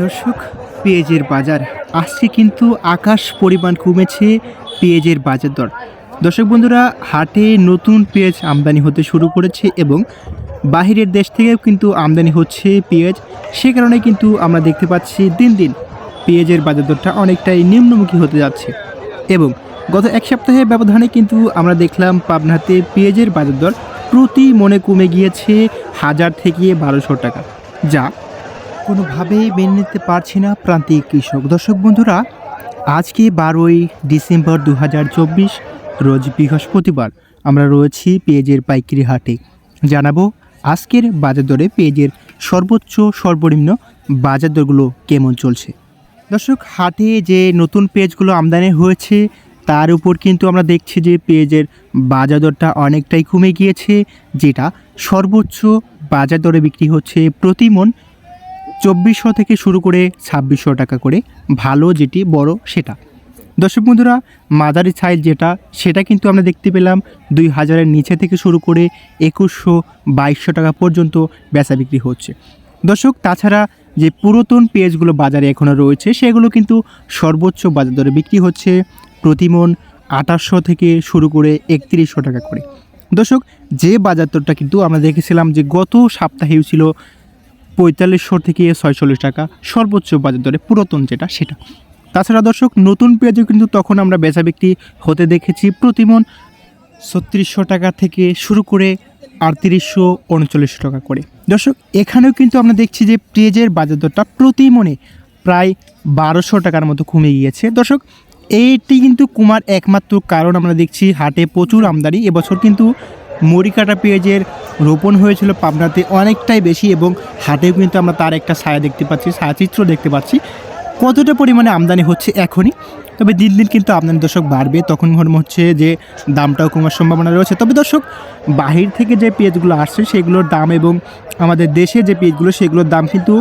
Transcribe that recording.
দর্শক, পেঁয়াজের বাজার আজকে কিন্তু আকাশ পরিমাণ কমেছে পেঁয়াজের বাজার দর। দর্শক বন্ধুরা, হাটে নতুন পেঁয়াজ আমদানি হতে শুরু করেছে এবং বাহিরের দেশ থেকেও কিন্তু আমদানি হচ্ছে পেঁয়াজ। সে কারণে কিন্তু আমরা দেখতে পাচ্ছি দিন দিন পেঁয়াজের বাজার দরটা অনেকটাই নিম্নমুখী হতে যাচ্ছে এবং গত এক সপ্তাহের ব্যবধানে কিন্তু আমরা দেখলাম পাবনাতে পেঁয়াজের বাজার দর প্রতি মনে কমে গিয়েছে 1000 থেকে 1200 টাকা, যা কোনোভাবেই মেনে নিতে পারছি না প্রান্তিক কৃষক। দর্শক বন্ধুরা, আজকে 12ই ডিসেম্বর 2024, রোজ বৃহস্পতিবার। আমরা রয়েছি পেঁয়াজের পাইকারি হাটে। জানাবো আজকের বাজার দরে পেঁয়াজের সর্বোচ্চ সর্বনিম্ন বাজার দরগুলো কেমন চলছে। দর্শক, হাটে যে নতুন পেঁয়াজগুলো আমদানি হয়েছে তার উপর কিন্তু আমরা দেখছি যে পেঁয়াজের বাজার দরটা অনেকটাই কমে গিয়েছে, যেটা সর্বোচ্চ বাজার দরে বিক্রি হচ্ছে প্রতি মন 2400 থেকে শুরু করে 2600 টাকা করে, ভালো যেটি বড় সেটা। দর্শক বন্ধুরা, মাঝারি সাইজ যেটা সেটা কিন্তু আমরা দেখতে পেলাম 2000-এর নিচে থেকে শুরু করে 2100-2200 টাকা পর্যন্ত বেচা বিক্রি হচ্ছে। দর্শক, তাছাড়া যে পুরাতন পেঁয়াজগুলো বাজারে এখনও রয়েছে সেগুলো কিন্তু সর্বোচ্চ বাজার দরে বিক্রি হচ্ছে প্রতি মন 2800 থেকে শুরু করে 3100 টাকা করে। দর্শক, যে বাজার দরটা কিন্তু আমরা দেখেছিলাম যে গত সপ্তাহেও ছিল 4500 থেকে 46 টাকা সর্বোচ্চ বাজার দরে পুরাতন যেটা সেটা। তাছাড়া দর্শক, নতুন পেঁয়াজও কিন্তু তখন আমরা বেচা বিক্রি হতে দেখেছি প্রতিমন 3600 টাকা থেকে শুরু করে 3800-3900 টাকা করে। দর্শক, এখানেও কিন্তু আমরা দেখছি যে পেঁয়াজের বাজার দরটা প্রতি মনে প্রায় 1200 টাকার মতো কমে গিয়েছে। দর্শক, এইটি কিন্তু কমার একমাত্র কারণ আমরা দেখছি হাটে প্রচুর আমদানি। এবছর কিন্তু মরিকাটা পেঁয়াজের রোপণ হয়েছিল পাবনাতে অনেকটাই বেশি এবং হাটেও কিন্তু আমরা তার একটা ছায়া দেখতে পাচ্ছি, ছায়াচিত্র দেখতে পাচ্ছি কতটা পরিমাণে আমদানি হচ্ছে এখনই। তবে দিন দিন কিন্তু আমদানি দর্শক বাড়বে, তখন মনে হচ্ছে যে দামটাও কমার সম্ভাবনা রয়েছে। তবে দর্শক, বাহির থেকে যে পেঁয়াজগুলো আসছে সেগুলোর দাম এবং আমাদের দেশে যে পেঁয়াজগুলো সেগুলোর দাম কিন্তু